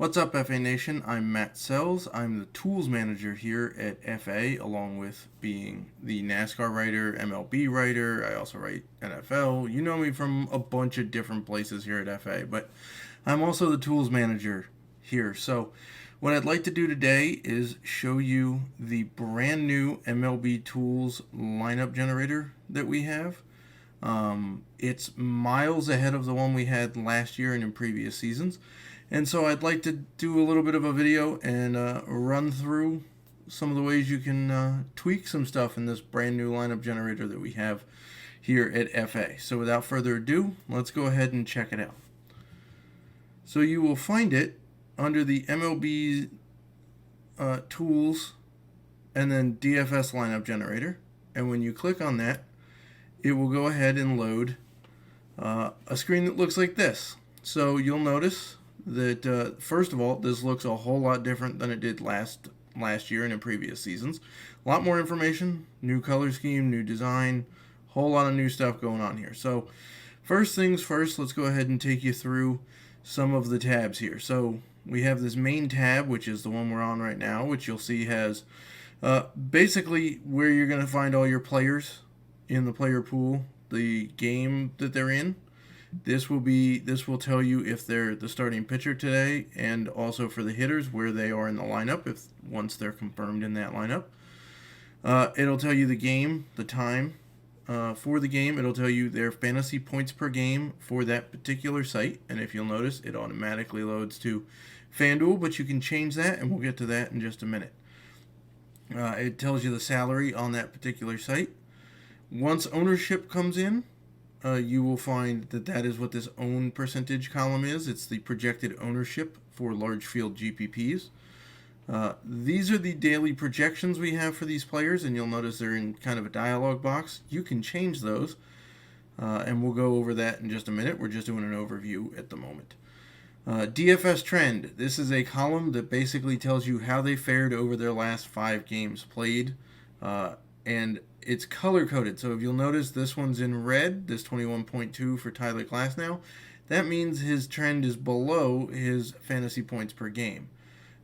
What's up, FA Nation? I'm Matt Sells. I'm the tools manager here at FA, along with being the NASCAR writer, MLB writer. I also write NFL. You know me from a bunch of different places here at FA, but I'm also the tools manager here. So, what I'd like to do today is show you the brand new MLB tools lineup generator that we have. It's miles ahead of the one we had last year and in previous seasons. And so I'd like to do a little bit of a video and run through some of the ways you can tweak some stuff in this brand new lineup generator that we have here at FA. So without further ado, let's go ahead and check it out. So you will find it under the MLB tools and then DFS lineup generator. And when you click on that, it will go ahead and load a screen that looks like this. So you'll notice that first of all, this looks a whole lot different than it did last year and in previous seasons. A lot more information, new color scheme, new design, whole lot of new stuff going on here. So first things first, let's go ahead and take you through some of the tabs here. So we have this main tab, which is the one we're on right now, which you'll see has basically where you're going to find all your players in the player pool, the game that they're in. This will tell you if they're the starting pitcher today, and also for the hitters where they are in the lineup if once they're confirmed in that lineup. It'll tell you the game, the time for the game. It'll tell you their fantasy points per game for that particular site, and if you'll notice, it automatically loads to FanDuel, but you can change that, and we'll get to that in just a minute. It tells you the salary on that particular site. Once ownership comes in, you will find that is what this own percentage column is. It's the projected ownership for large field GPPs. These are the daily projections we have for these players, and you'll notice they're in kind of a dialog box. You can change those, and we'll go over that in just a minute. We're just doing an overview at the moment. DFS trend. This is a column that basically tells you how they fared over their last 5 games played, and it's color-coded. So if you'll notice, this one's in red, this 21.2 for Tyler Glasnow. That means his trend is below his fantasy points per game.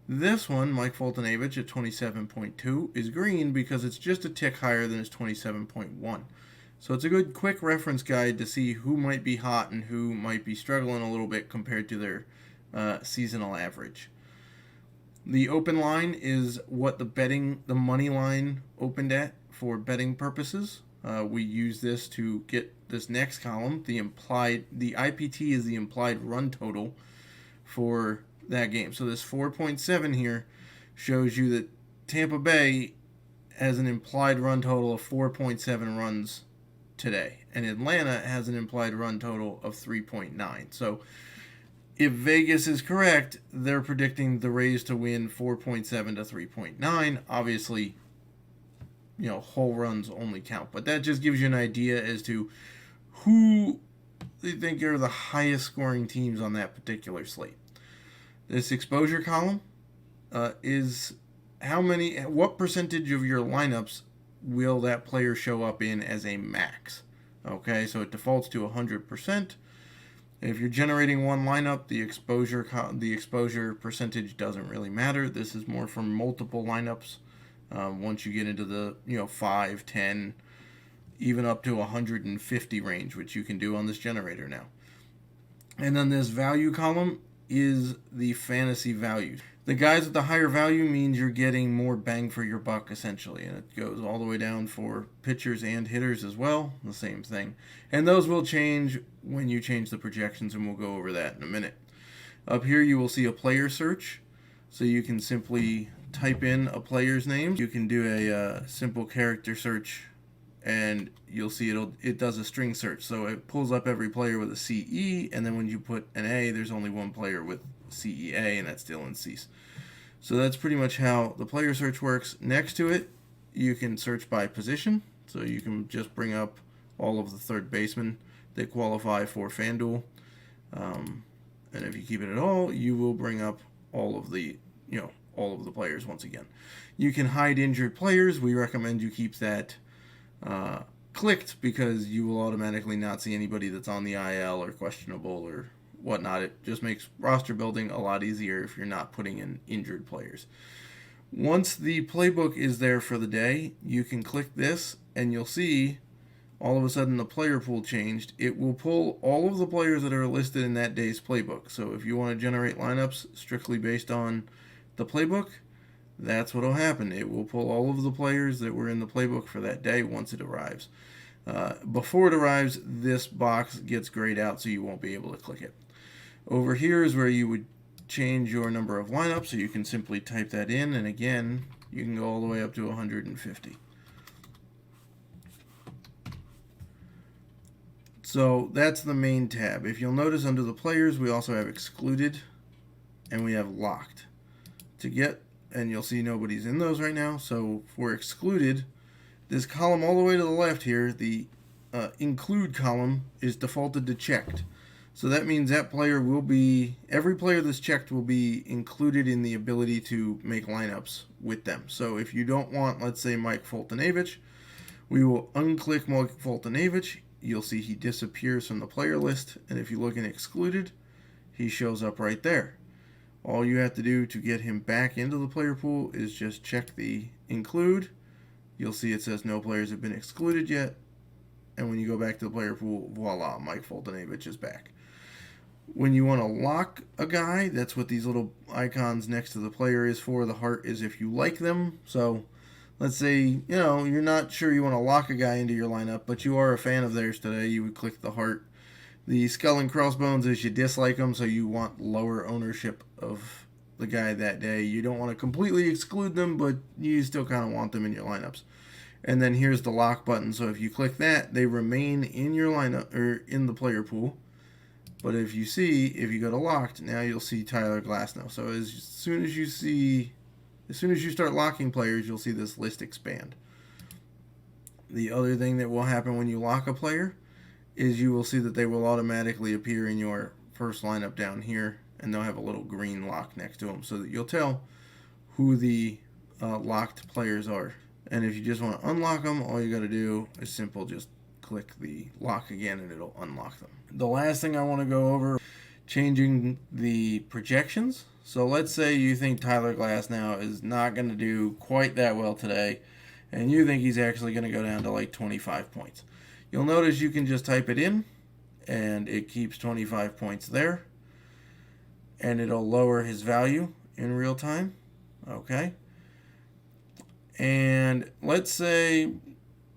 This one, Mike Foltynewicz at 27.2, is green because it's just a tick higher than his 27.1. So it's a good quick reference guide to see who might be hot and who might be struggling a little bit compared to their seasonal average. The open line is what the money line opened at for betting purposes. We use this to get this next column. The IPT is the implied run total for that game. So this 4.7 here shows you that Tampa Bay has an implied run total of 4.7 runs today, and Atlanta has an implied run total of 3.9. So if Vegas is correct, they're predicting the Rays to win 4.7 to 3.9. Obviously, whole runs only count. But that just gives you an idea as to who they think are the highest scoring teams on that particular slate. This exposure column is what percentage of your lineups will that player show up in as a max. Okay, so it defaults to 100%. If you're generating one lineup, the exposure percentage doesn't really matter. This is more for multiple lineups. Once you get into the 5, 10, even up to 150 range, which you can do on this generator now. And then this value column is the fantasy value. The guys with the higher value means you're getting more bang for your buck, essentially. And it goes all the way down for pitchers and hitters as well, the same thing. And those will change when you change the projections, and we'll go over that in a minute. Up here you will see a player search, so you can simply type in a player's name. You can do a simple character search, and you'll see it does a string search. So it pulls up every player with a CE, and then when you put an A, there's only one player with CEA, and that's still in Cease. So that's pretty much how the player search works. Next to it, you can search by position. So you can just bring up all of the third basemen that qualify for FanDuel. And if you keep it at all, you will bring up all of the players once again. You can hide injured players. We recommend you keep that clicked because you will automatically not see anybody that's on the IL or questionable whatnot. It just makes roster building a lot easier if you're not putting in injured players. Once the playbook is there for the day, you can click this and you'll see all of a sudden the player pool changed. It will pull all of the players that are listed in that day's playbook. So if you want to generate lineups strictly based on the playbook, that's what will happen. It will pull all of the players that were in the playbook for that day once it arrives. Before it arrives, this box gets grayed out, so you won't be able to click it. Over here is where you would change your number of lineups, so you can simply type that in, and again, you can go all the way up to 150. So that's the main tab. If you'll notice under the players, we also have excluded and we have locked. And you'll see nobody's in those right now. So for excluded, this column all the way to the left here, the include column is defaulted to checked. So that means that player will be, every player that's checked will be included in the ability to make lineups with them. So if you don't want, let's say, Mike Fultonavich, we will unclick Mike Fultonavich. You'll see he disappears from the player list. And if you look in excluded, he shows up right there. All you have to do to get him back into the player pool is just check the include. You'll see it says no players have been excluded yet. And when you go back to the player pool, voila, Mike Fultonavich is back. When you want to lock a guy, that's what these little icons next to the player is for. The heart is if you like them. So let's say, you're not sure you want to lock a guy into your lineup, but you are a fan of theirs today, you would click the heart. The skull and crossbones is you dislike them, so you want lower ownership of the guy that day. You don't want to completely exclude them, but you still kind of want them in your lineups. And then here's the lock button. So if you click that, they remain in your lineup or in the player pool. But if you go to locked, now you'll see Tyler Glasnow. So as soon as you start locking players, you'll see this list expand. The other thing that will happen when you lock a player is you will see that they will automatically appear in your first lineup down here, and they'll have a little green lock next to them so that you'll tell who the locked players are. And if you just want to unlock them, all you got to do is simple just click the lock again and it'll unlock them. The last thing I want to go over, changing the projections. So let's say you think Tyler Glasnow is not going to do quite that well today, and you think he's actually going to go down to like 25 points. You'll notice you can just type it in, and it keeps 25 points there, and it'll lower his value in real time. Okay. And let's say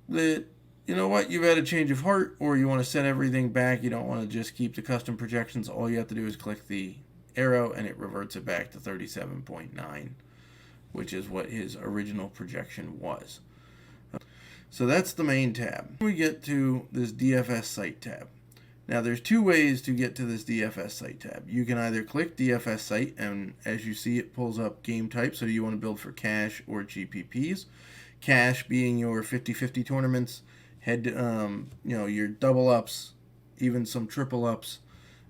that, you've had a change of heart, or you want to set everything back. You don't want to just keep the custom projections. All you have to do is click the arrow, and it reverts it back to 37.9, which is what his original projection was. So that's the main tab. We get to this DFS site tab. Now there's two ways to get to this DFS site tab. You can either click DFS site, and as you see, it pulls up game type. So you want to build for cash or GPPs. Cash being your 50-50 tournaments, your double ups, even some triple ups.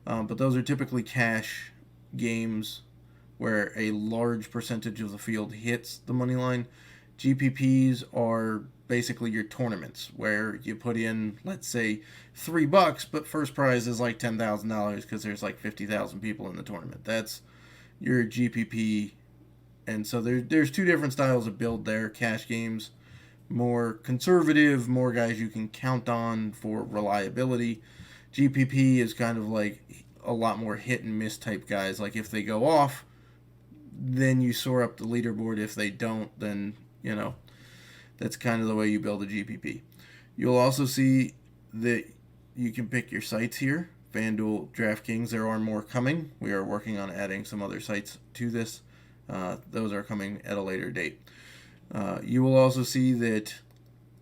But those are typically cash games where a large percentage of the field hits the money line. GPPs are basically your tournaments where you put in, let's say, $3, but first prize is like $10,000 because there's like 50,000 people in the tournament. That's your GPP. And so there's two different styles of build there. Cash games, more conservative, more guys you can count on for reliability. GPP is kind of like a lot more hit and miss type guys. Like if they go off, then you soar up the leaderboard. If they don't, then, that's kind of the way you build a GPP. You'll also see that you can pick your sites here. FanDuel, DraftKings, there are more coming. We are working on adding some other sites to this. Those are coming at a later date. You will also see that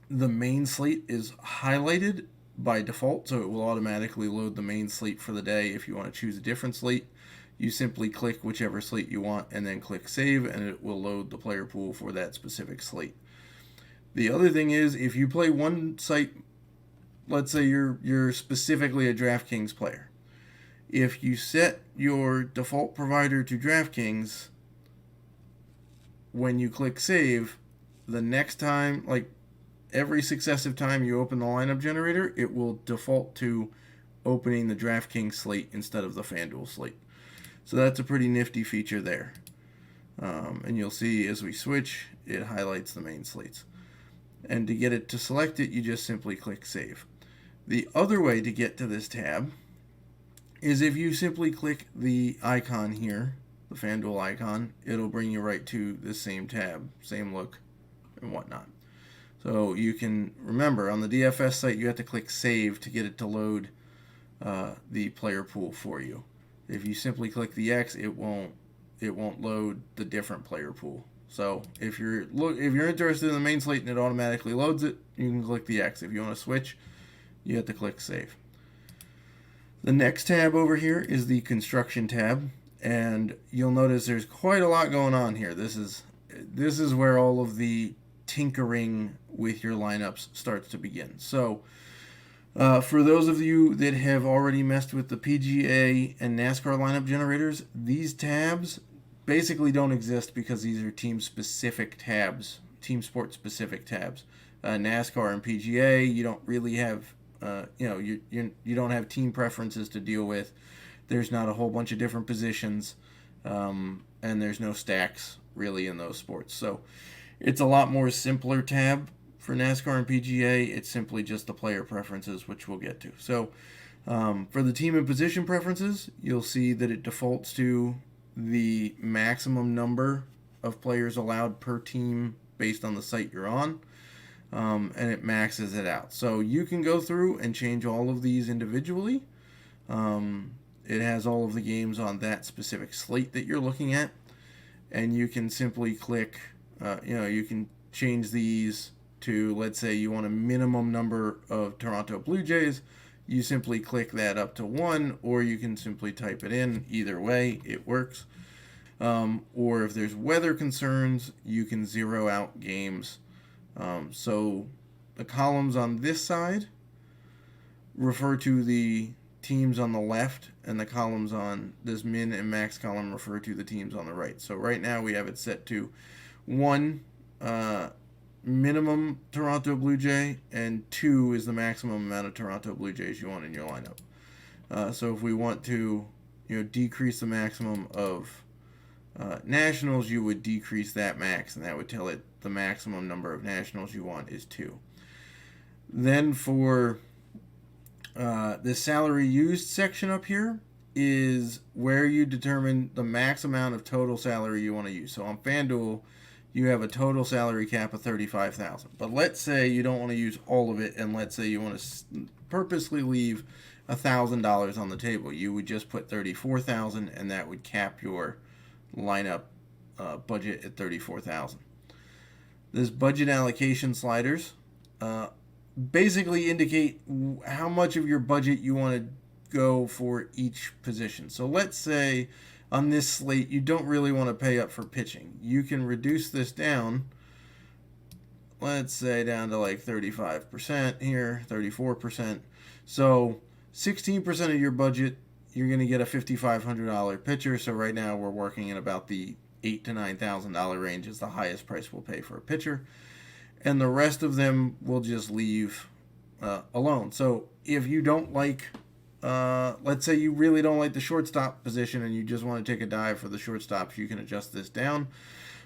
the main slate is highlighted by default, so it will automatically load the main slate for the day. If you want to choose a different slate, you simply click whichever slate you want and then click save, and it will load the player pool for that specific slate. The other thing is, if you play one site, let's say you're specifically a DraftKings player. If you set your default provider to DraftKings, when you click save, the next time, like every successive time you open the lineup generator, it will default to opening the DraftKings slate instead of the FanDuel slate. So that's a pretty nifty feature there. And you'll see as we switch, it highlights the main slates. And to get it to select it, you just simply click Save. The other way to get to this tab is if you simply click the icon here, the FanDuel icon, it'll bring you right to the same tab, same look, and whatnot. So you can remember on the DFS site, you have to click Save to get it to load the player pool for you. If you simply click the X, it won't load the different player pool. So if you're interested in the main slate and it automatically loads it, you can click the X. If you want to switch, you have to click Save. The next tab over here is the Construction tab, and you'll notice there's quite a lot going on here. This is where all of the tinkering with your lineups starts to begin. So for those of you that have already messed with the PGA and NASCAR lineup generators, these tabs basically don't exist because these are team-specific tabs, team sport-specific tabs. NASCAR and PGA, you don't really have, you don't have team preferences to deal with. There's not a whole bunch of different positions, and there's no stacks really in those sports. So it's a lot more simpler tab for NASCAR and PGA. It's simply just the player preferences, which we'll get to. So for the team and position preferences, you'll see that it defaults to the maximum number of players allowed per team based on the site you're on, and it maxes it out. So you can go through and change all of these individually. It has all of the games on that specific slate that you're looking at, and you can simply click, you can change these to, let's say you want a minimum number of Toronto Blue Jays, you simply click that up to 1, or you can simply type it in. Either way, it works. Or if there's weather concerns, you can zero out games. So the columns on this side refer to the teams on the left, and the columns on this min and max column refer to the teams on the right. So right now we have it set to 1 minimum Toronto Blue Jay, and 2 is the maximum amount of Toronto Blue Jays you want in your lineup. So if we want to, decrease the maximum of Nationals, you would decrease that max, and that would tell it the maximum number of Nationals you want is 2. Then for the salary used section up here is where you determine the max amount of total salary you want to use. So on FanDuel, you have a total salary cap of $35,000. But let's say you don't want to use all of it, and let's say you want to purposely leave $1,000 on the table. You would just put $34,000, and that would cap your lineup budget at $34,000. This budget allocation sliders basically indicate how much of your budget you want to go for each position. So let's say on this slate, you don't really want to pay up for pitching. You can reduce this down, let's say down to like 35% here, 34%. So 16% of your budget, you're going to get a $5,500 pitcher. So right now we're working in about the $8,000 to $9,000 range is the highest price we'll pay for a pitcher. And the rest of them we'll just leave alone. So if you don't like, let's say you really don't like the shortstop position and you just want to take a dive for the shortstops, you can adjust this down.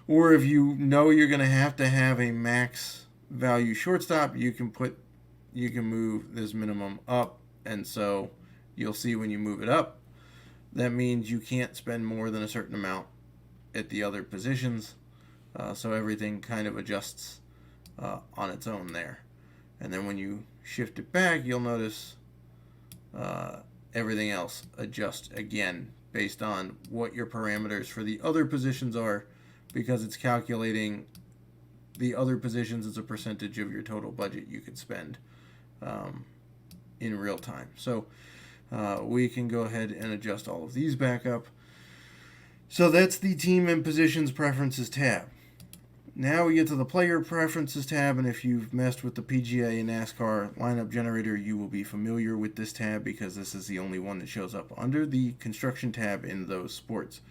Or if you know you're going to have a max value shortstop, you can move this minimum up. And so you'll see when you move it up, that means you can't spend more than a certain amount at the other positions. So everything kind of adjusts on its own there. And then when you shift it back, you'll notice everything else adjusts again based on what your parameters for the other positions are, because it's calculating the other positions as a percentage of your total budget you could spend in real time. So we can go ahead and adjust all of these back up. So that's the team and positions preferences tab. Now we get to the player preferences tab, and if you've messed with the PGA and NASCAR lineup generator, you will be familiar with this tab because this is the only one that shows up under the construction tab in those sports.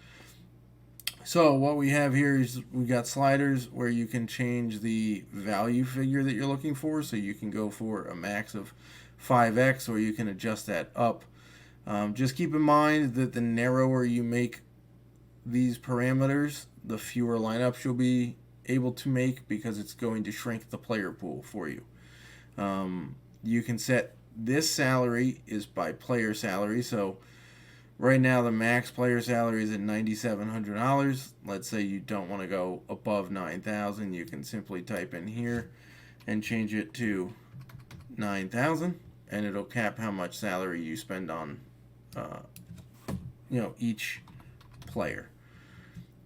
So what we have here is we've got sliders where you can change the value figure that you're looking for. So you can go for a max of 5x, or you can adjust that up. Just keep in mind that the narrower you make these parameters, the fewer lineups you'll be able to make, because it's going to shrink the player pool for you. You can set this salary is by player salary. So right now the max player salary is at $9,700. Let's say you don't want to go above $9,000. You can simply type in here and change it to $9,000, and it'll cap how much salary you spend on each player.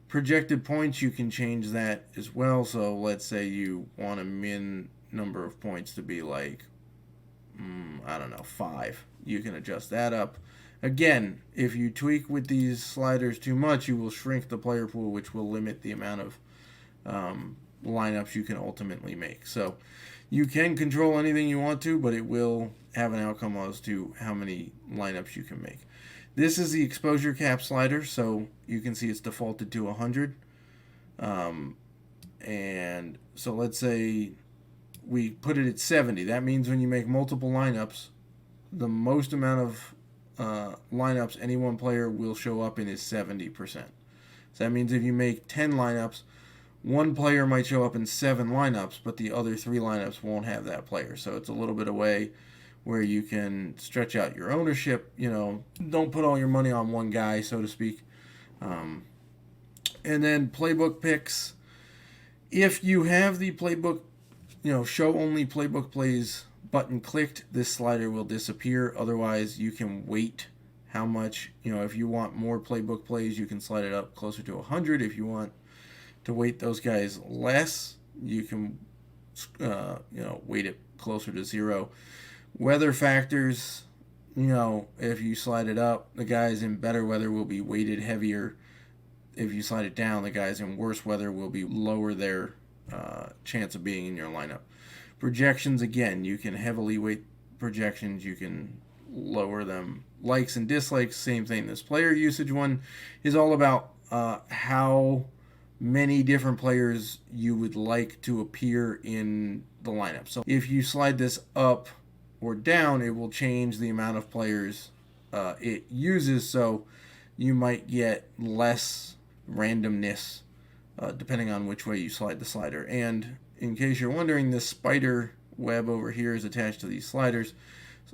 Projected points, you can change that as well. So let's say you want a min number of points to be like, 5. You can adjust that up. Again, if you tweak with these sliders too much, you will shrink the player pool, which will limit the amount of lineups you can ultimately make. So you can control anything you want to, but it will have an outcome as to how many lineups you can make. This is the exposure cap slider, so you can see it's defaulted to 100. And so let's say we put it at 70. That means when you make multiple lineups, the most amount of lineups any one player will show up in is 70%. So that means if you make 10 lineups, one player might show up in 7 lineups, but the other 3 lineups won't have that player. So it's a little bit of way where you can stretch out your ownership. Don't put all your money on one guy, so to speak. And then playbook picks. If you have the playbook, show only playbook plays button clicked, this slider will disappear. Otherwise, you can weight how much, if you want more playbook plays, you can slide it up closer to 100. If you want to weight those guys less, you can, weight it closer to 0. Weather factors, if you slide it up, the guys in better weather will be weighted heavier. If you slide it down, the guys in worse weather will be lower their chance of being in your lineup. Projections, again, you can heavily weight projections. You can lower them. Likes and dislikes, same thing. This player usage one is all about how many different players you would like to appear in the lineup. So if you slide this up or down, it will change the amount of players it uses. So you might get less randomness depending on which way you slide the slider. And in case you're wondering, this spider web over here is attached to these sliders,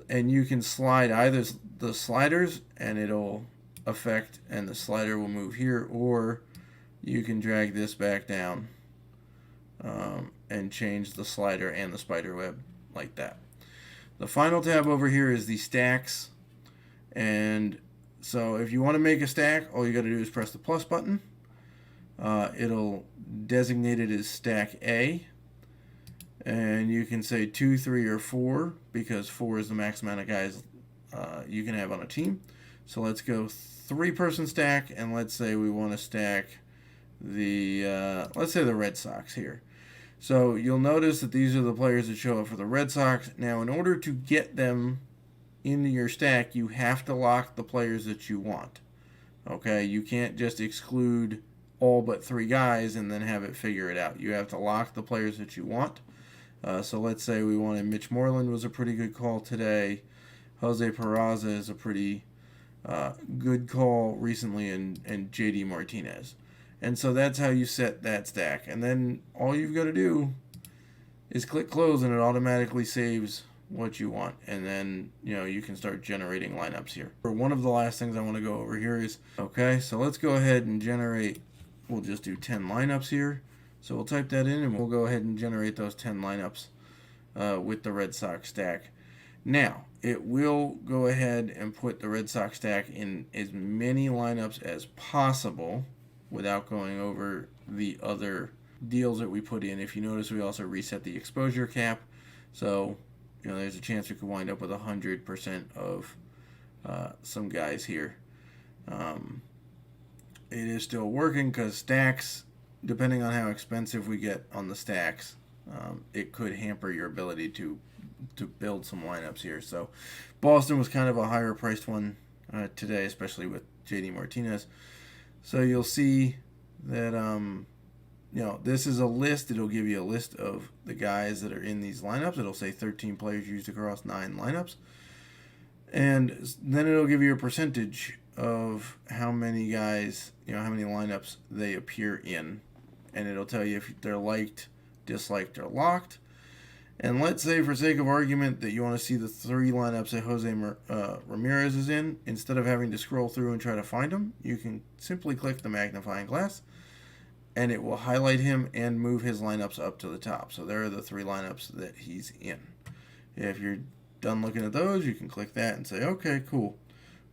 and you can slide either the sliders and it'll affect, and the slider will move here, or you can drag this back down and change the slider and the spider web like that. The final tab over here is the stacks. And so if you want to make a stack, all you got to do is press the plus button. It'll designate it as stack A. And you can say 2, 3, or 4, because 4 is the max amount of guys you can have on a team. So let's go 3-person stack, and let's say we want to stack let's say the Red Sox here. So you'll notice that these are the players that show up for the Red Sox. Now, in order to get them into your stack, you have to lock the players that you want. Okay, you can't just exclude all but 3 guys and then have it figure it out. You have to lock the players that you want. So let's say we wanted Mitch Moreland was a pretty good call today. Jose Peraza is a pretty good call recently, and JD Martinez. And so that's how you set that stack. And then all you've got to do is click close, and it automatically saves what you want. And then, you can start generating lineups here. One of the last things I want to go over here is, okay, so let's go ahead and generate, we'll just do 10 lineups here. So we'll type that in, and we'll go ahead and generate those 10 lineups with the Red Sox stack. Now, it will go ahead and put the Red Sox stack in as many lineups as possible without going over the other deals that we put in. If you notice, we also reset the exposure cap. So, there's a chance we could wind up with 100% of some guys here. It is still working because stacks, depending on how expensive we get on the stacks, it could hamper your ability to build some lineups here. So Boston was kind of a higher priced one today, especially with JD Martinez. So you'll see that this is a list. It'll give you a list of the guys that are in these lineups. It'll say 13 players used across 9 lineups. And then it'll give you a percentage of how many guys, how many lineups they appear in. And it'll tell you if they're liked, disliked, or locked. And let's say, for sake of argument, that you want to see the 3 lineups that Jose Ramirez is in. Instead of having to scroll through and try to find him, you can simply click the magnifying glass, and it will highlight him and move his lineups up to the top. So there are the 3 lineups that he's in. If you're done looking at those, you can click that and say, okay, cool,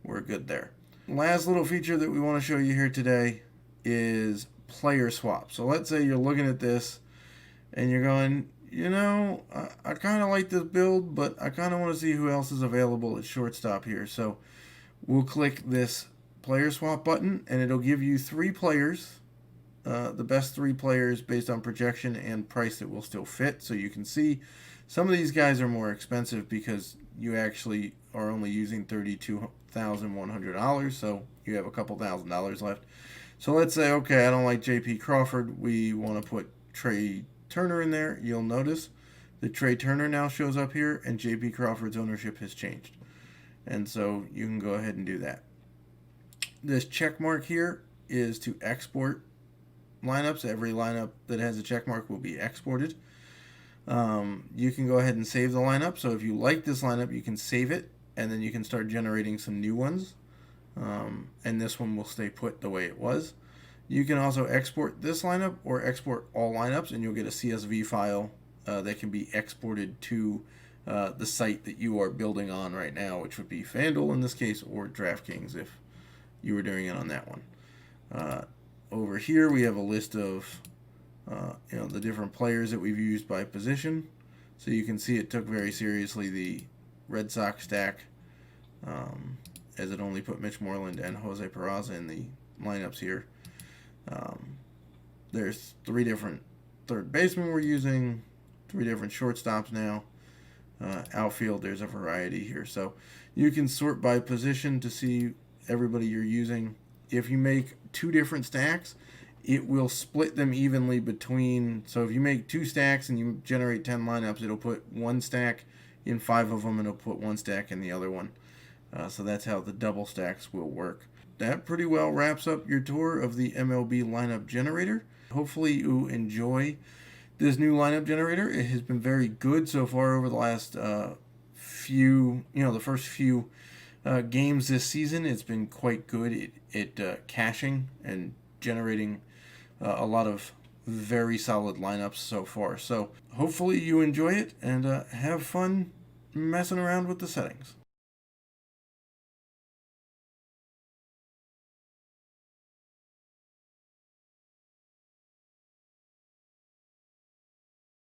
we're good there. Last little feature that we want to show you here today is player swap. So let's say you're looking at this and you're going, I kind of like this build, but I kind of want to see who else is available at shortstop here. So we'll click this player swap button, and it'll give you 3 players, the best 3 players based on projection and price that will still fit. So you can see some of these guys are more expensive because you actually are only using $32,100, so you have a couple $1,000s left. So let's say, okay, I don't like J.P. Crawford. We want to put Trey Turner in there. You'll notice that Trey Turner now shows up here, and J.P. Crawford's ownership has changed. And so you can go ahead and do that. This check mark here is to export lineups. Every lineup that has a check mark will be exported. You can go ahead and save the lineup. So if you like this lineup, you can save it, and then you can start generating some new ones. And this one will stay put the way it was. You can also export this lineup or export all lineups, and you'll get a CSV file that can be exported to the site that you are building on right now, which would be FanDuel in this case, or DraftKings if you were doing it on that one. Over here we have a list of the different players that we've used by position. So you can see it took very seriously the Red Sox stack, as it only put Mitch Moreland and Jose Peraza in the lineups here. There's 3 different third basemen we're using, 3 different shortstops now. Outfield, there's a variety here. So you can sort by position to see everybody you're using. If you make 2 different stacks, it will split them evenly between. So if you make 2 stacks and you generate 10 lineups, it'll put 1 stack in 5 of them, and it'll put 1 stack in the other one. So that's how the double stacks will work. That pretty well wraps up your tour of the MLB lineup generator. Hopefully you enjoy this new lineup generator. It has been very good so far over the last the first few games this season. It's been quite good at caching and generating a lot of very solid lineups so far. So hopefully you enjoy it and have fun messing around with the settings.